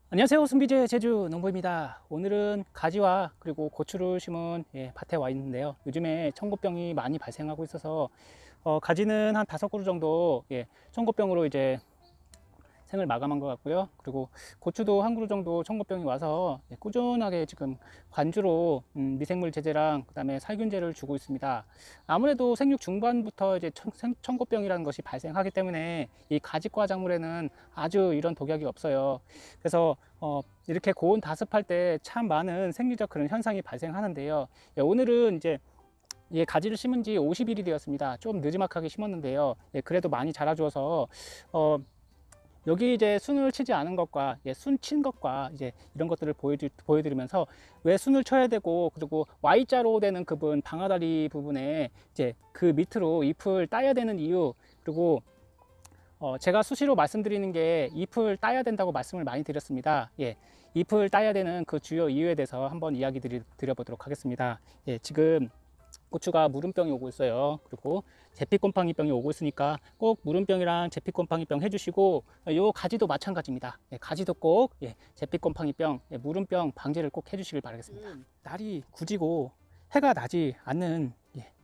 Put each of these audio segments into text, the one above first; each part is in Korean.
안녕하세요. 순비제 제주 농부입니다. 오늘은 가지와 그리고 고추를 심은 밭에 와 있는데요. 요즘에 청고병이 많이 발생하고 있어서 가지는 한 5그루 정도 청고병으로 이제 생을 마감한 것 같고요. 그리고 고추도 한 그루 정도 청고병이 와서 꾸준하게 지금 관주로 미생물 제제랑 그다음에 살균제를 주고 있습니다. 아무래도 생육 중반부터 이제 청고병이라는 것이 발생하기 때문에 이 가지과 작물에는 아주 이런 독약이 없어요. 그래서 이렇게 고온 다습할 때 참 많은 생리적 그런 현상이 발생하는데요. 오늘은 이제 가지를 심은 지 50일이 되었습니다. 좀 느지막하게 심었는데요. 그래도 많이 자라주어서 여기 이제 순을 치지 않은 것과 순 친 것과 이제 이런 것들을 보여드리면서 왜 순을 쳐야 되고, 그리고 Y자로 되는 부분, 방아다리 부분에 이제 그 밑으로 잎을 따야 되는 이유, 그리고 제가 수시로 말씀드리는 게 잎을 따야 된다고 말씀을 많이 드렸습니다. 잎을 따야 되는 그 주요 이유에 대해서 한번 이야기 드려보도록 하겠습니다. 지금 고추가 무름병이 오고 있어요. 그리고 제피곰팡이병이 오고 있으니까 꼭 무름병이랑 제피곰팡이병 해주시고, 요 가지도 마찬가지입니다. 가지도 꼭 제피곰팡이병, 무름병 방제를 꼭 해주시길 바라겠습니다. 날이 굳이고 해가 나지 않는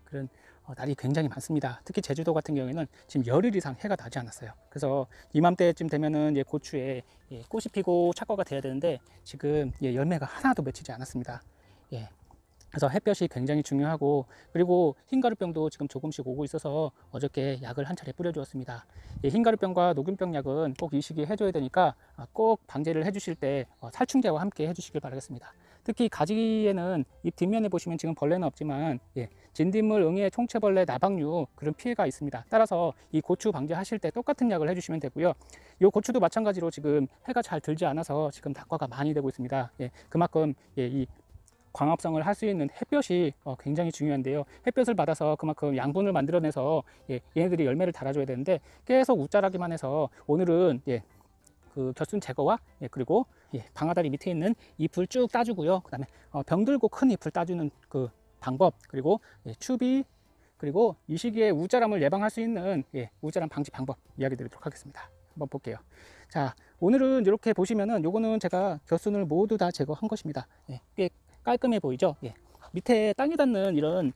그런 날이 굉장히 많습니다. 특히 제주도 같은 경우에는 지금 열흘 이상 해가 나지 않았어요. 그래서 이맘때쯤 되면은 고추에 꽃이 피고 착과가 돼야 되는데 지금 열매가 하나도 맺히지 않았습니다. 그래서 햇볕이 굉장히 중요하고, 그리고 흰가루병도 지금 조금씩 오고 있어서 어저께 약을 한 차례 뿌려주었습니다. 흰가루병과 녹균병 약은 꼭 이 시기에 해줘야 되니까 꼭 방제를 해주실 때 살충제와 함께 해주시길 바라겠습니다. 특히 가지에는 잎 뒷면에 보시면 지금 벌레는 없지만 진딧물, 응애, 총채벌레, 나박류 그런 피해가 있습니다. 따라서 이 고추 방제하실 때 똑같은 약을 해주시면 되고요. 이 고추도 마찬가지로 지금 해가 잘 들지 않아서 지금 낙과가 많이 되고 있습니다. 그만큼 이 광합성을 할 수 있는 햇볕이 굉장히 중요한데요. 햇볕을 받아서 그만큼 양분을 만들어내서 얘네들이 열매를 달아줘야 되는데 계속 웃자라기만 해서 오늘은 그 겨순 제거와 그리고 방아다리 밑에 있는 잎을 쭉 따주고요. 그 다음에 병들고 큰 잎을 따주는 그 방법, 그리고 추비, 그리고 이 시기에 우자람을 예방할 수 있는 우자람 방지 방법 이야기 드리도록 하겠습니다. 한번 볼게요. 자, 오늘은 이렇게 보시면은 요거는 제가 겨순을 모두 다 제거한 것입니다. 꽤 깔끔해 보이죠? 밑에 땅이 닿는 이런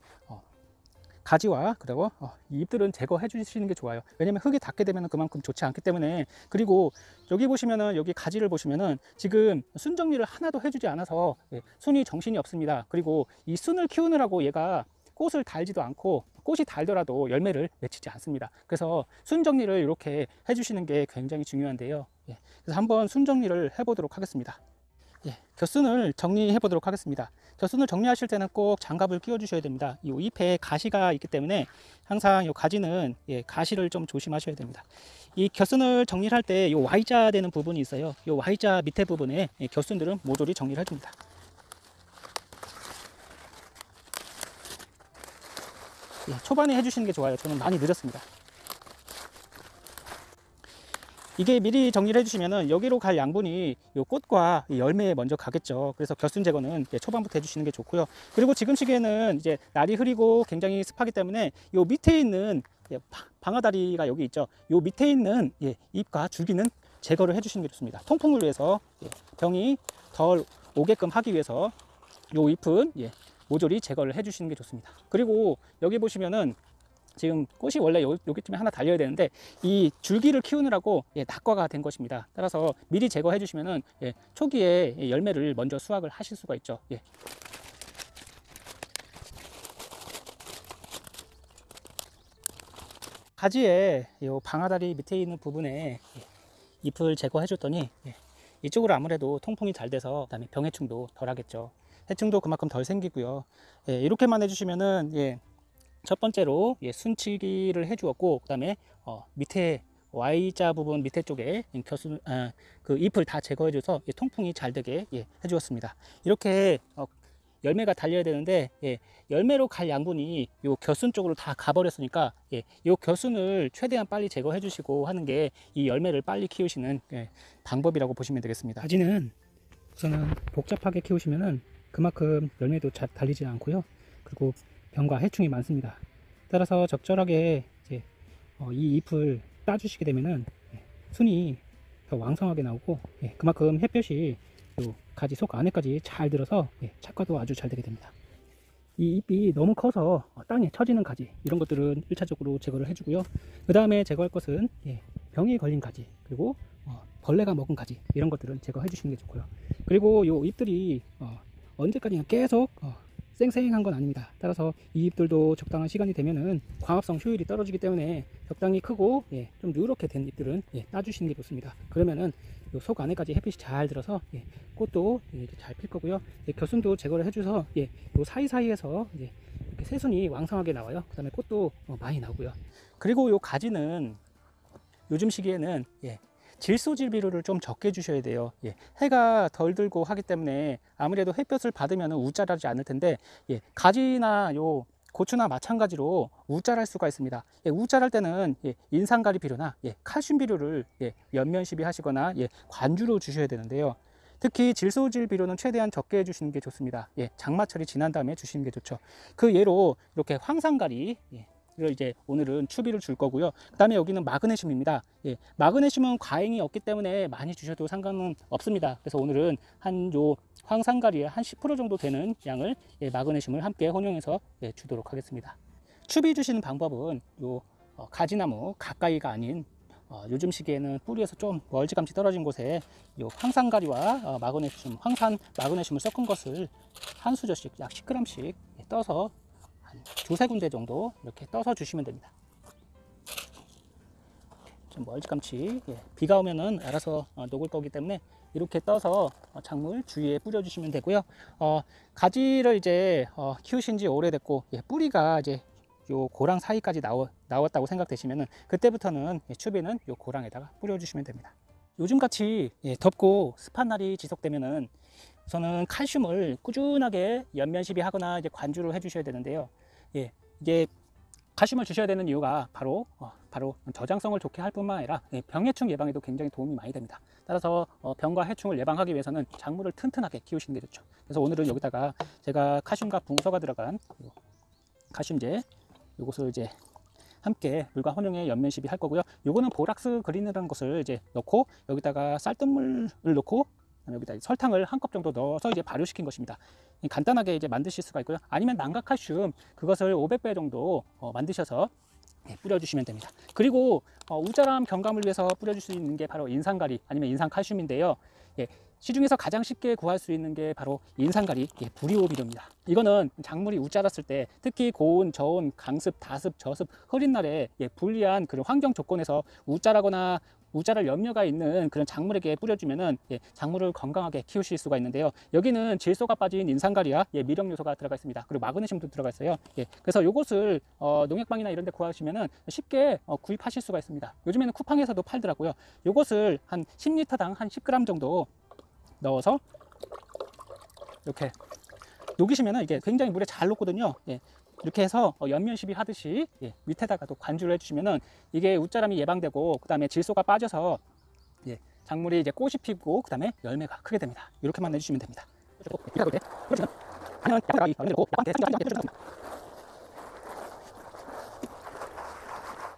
가지와 그리고 이 잎들은 제거해 주시는 게 좋아요. 왜냐면 흙이 닿게 되면 그만큼 좋지 않기 때문에. 그리고 여기 보시면은, 여기 가지를 보시면은 지금 순 정리를 하나도 해주지 않아서 순이 정신이 없습니다. 그리고 이 순을 키우느라고 얘가 꽃을 달지도 않고, 꽃이 달더라도 열매를 맺히지 않습니다. 그래서 순 정리를 이렇게 해주시는 게 굉장히 중요한데요. 그래서 한번 순 정리를 해보도록 하겠습니다. 겨순을 정리해 보도록 하겠습니다. 겨순을 정리하실 때는 꼭 장갑을 끼워 주셔야 됩니다. 이 잎에 가시가 있기 때문에 항상 이 가지는 가시를 좀 조심하셔야 됩니다. 이 겨순을 정리를 할 때 이 Y자 되는 부분이 있어요. 이 Y자 밑에 부분에 겨순들은 모조리 정리를 해줍니다. 초반에 해주시는 게 좋아요. 저는 많이 늦었습니다. 이게 미리 정리를 해주시면은 여기로 갈 양분이 이 꽃과 이 열매에 먼저 가겠죠. 그래서 겨순 제거는 초반부터 해주시는 게 좋고요. 그리고 지금 시기에는 이제 날이 흐리고 굉장히 습하기 때문에 이 밑에 있는 방아다리가 여기 있죠. 이 밑에 있는 잎과 줄기는 제거를 해주시는 게 좋습니다. 통풍을 위해서 병이 덜 오게끔 하기 위해서 이 잎은 모조리 제거를 해주시는 게 좋습니다. 그리고 여기 보시면은 지금 꽃이 원래 여기쯤에 하나 달려야 되는데 이 줄기를 키우느라고 낙과가 된 것입니다. 따라서 미리 제거해 주시면은 초기에 열매를 먼저 수확을 하실 수가 있죠. 가지에 이 방아다리 밑에 있는 부분에 잎을 제거해 줬더니 이쪽으로 아무래도 통풍이 잘 돼서, 그다음에 병해충도 덜 하겠죠. 해충도 그만큼 덜 생기고요. 이렇게만 해주시면은 첫 번째로 순치기를 해주었고, 그 다음에 밑에 Y자 부분 밑에 쪽에 그 잎을 다 제거해줘서 통풍이 잘 되게 해주었습니다. 이렇게 열매가 달려야 되는데 열매로 갈 양분이 요 겨순 쪽으로 다 가버렸으니까 요 겨순을 최대한 빨리 제거해 주시고 하는 게 이 열매를 빨리 키우시는 방법이라고 보시면 되겠습니다. 가지는 우선은 복잡하게 키우시면은 그만큼 열매도 잘 달리지 않고요. 그리고 병과 해충이 많습니다. 따라서 적절하게 이 잎을 따주시게 되면은 순이 더 왕성하게 나오고, 예, 그만큼 햇볕이 요 가지 속 안에까지 잘 들어서, 예, 착과도 아주 잘 되게 됩니다. 이 잎이 너무 커서 땅에 처지는 가지, 이런 것들은 1차적으로 제거를 해주고요. 그 다음에 제거할 것은, 예, 병이 걸린 가지, 그리고 벌레가 먹은 가지, 이런 것들은 제거해 주시는 게 좋고요. 그리고 요 잎들이 언제까지 계속 쌩쌩한 건 아닙니다. 따라서 이 잎들도 적당한 시간이 되면은 광합성 효율이 떨어지기 때문에 적당히 크고, 예, 좀 누렇게 된 잎들은, 예, 따주시는 게 좋습니다. 그러면은 요 속 안에까지 햇빛이 잘 들어서, 예, 꽃도, 예, 잘 필 거고요. 예, 겨순도 제거를 해줘서, 예, 요 사이사이에서 이제 이렇게 새순이 왕성하게 나와요. 그 다음에 꽃도 많이 나오고요. 그리고 요 가지는 요즘 시기에는, 예, 질소질 비료를 좀 적게 주셔야 돼요. 예, 해가 덜 들고 하기 때문에 아무래도 햇볕을 받으면 우짜라지 않을 텐데, 예, 가지나 요 고추나 마찬가지로 우짜랄 수가 있습니다. 예, 우짜랄 때는, 예, 인산가리 비료나, 예, 칼슘 비료를, 예, 연면 시비하시거나, 예, 관주로 주셔야 되는데요. 특히 질소질 비료는 최대한 적게 해주시는 게 좋습니다. 예, 장마철이 지난 다음에 주시는 게 좋죠. 그 예로 이렇게 황산가리, 예, 를 이제 오늘은 추비를 줄 거고요. 그 다음에 여기는 마그네슘입니다. 예, 마그네슘은 과잉이 없기 때문에 많이 주셔도 상관은 없습니다. 그래서 오늘은 한 요 황산가리의 한 10% 정도 되는 양을, 예, 마그네슘을 함께 혼용해서, 예, 주도록 하겠습니다. 추비 주시는 방법은 요 가지나무 가까이가 아닌, 요즘 시기에는 뿌리에서 좀 멀찌감치 떨어진 곳에 요 황산가리와 황산 마그네슘을 섞은 것을 한 수저씩 약 10g씩 떠서 한 두세 군데 정도 이렇게 떠서 주시면 됩니다. 좀 멀찌감치, 예, 비가 오면은 알아서 녹을 거기 때문에 이렇게 떠서 작물 주위에 뿌려 주시면 되고요. 가지를 이제 키우신 지 오래됐고, 예, 뿌리가 이제 요 고랑 사이까지 나왔다고 생각되시면은 그때부터는, 예, 추비는 요 고랑에다가 뿌려 주시면 됩니다. 요즘같이, 예, 덥고 습한 날이 지속되면은 우선은 칼슘을 꾸준하게 연면 시비하거나 이제 관주를 해 주셔야 되는데요. 예, 이게 칼슘을 주셔야 되는 이유가 바로 저장성을 좋게 할 뿐만 아니라, 예, 병해충 예방에도 굉장히 도움이 많이 됩니다. 따라서 병과 해충을 예방하기 위해서는 작물을 튼튼하게 키우시는 게 좋죠. 그래서 오늘은 여기다가 제가 칼슘과 붕서가 들어간 칼슘제, 요것을 이제 함께 물과 혼용해 연면 시비할 거고요. 요거는 보락스 그린이라는 것을 이제 넣고 여기다가 쌀뜨물을 넣고 여기다 설탕을 한 컵 정도 넣어서 이제 발효시킨 것입니다. 간단하게 이제 만드실 수가 있고요. 아니면 난각칼슘 그것을 500배 정도 만드셔서, 예, 뿌려주시면 됩니다. 그리고 우짜람 경감을 위해서 뿌려줄 수 있는 게 바로 인산가리 아니면 인산칼슘인데요. 예, 시중에서 가장 쉽게 구할 수 있는 게 바로 인산가리, 예, 불이오 비료입니다. 이거는 작물이 우짜랐을 때 특히 고온, 저온, 강습, 다습, 저습, 흐린 날에, 예, 불리한 그런 환경 조건에서 우짜라거나 우짜를 염려가 있는 그런 작물에게 뿌려주면은, 예, 작물을 건강하게 키우실 수가 있는데요. 여기는 질소가 빠진 인산가리와, 예, 미령 요소가 들어가 있습니다. 그리고 마그네슘도 들어가 있어요. 예, 그래서 이것을 농약방이나 이런 데 구하시면은 쉽게 구입하실 수가 있습니다. 요즘에는 쿠팡에서도 팔더라고요. 이것을 한 10리터당 한 10g 정도 넣어서 이렇게 녹이시면은 이게 굉장히 물에 잘 녹거든요. 예, 이렇게 해서 연면 시비 하듯이, 예, 밑에다가도 관주를 해주시면은 이게 웃자람이 예방되고 그 다음에 질소가 빠져서, 예, 작물이 이제 꽃이 피고 그 다음에 열매가 크게 됩니다. 이렇게만 해주시면 됩니다.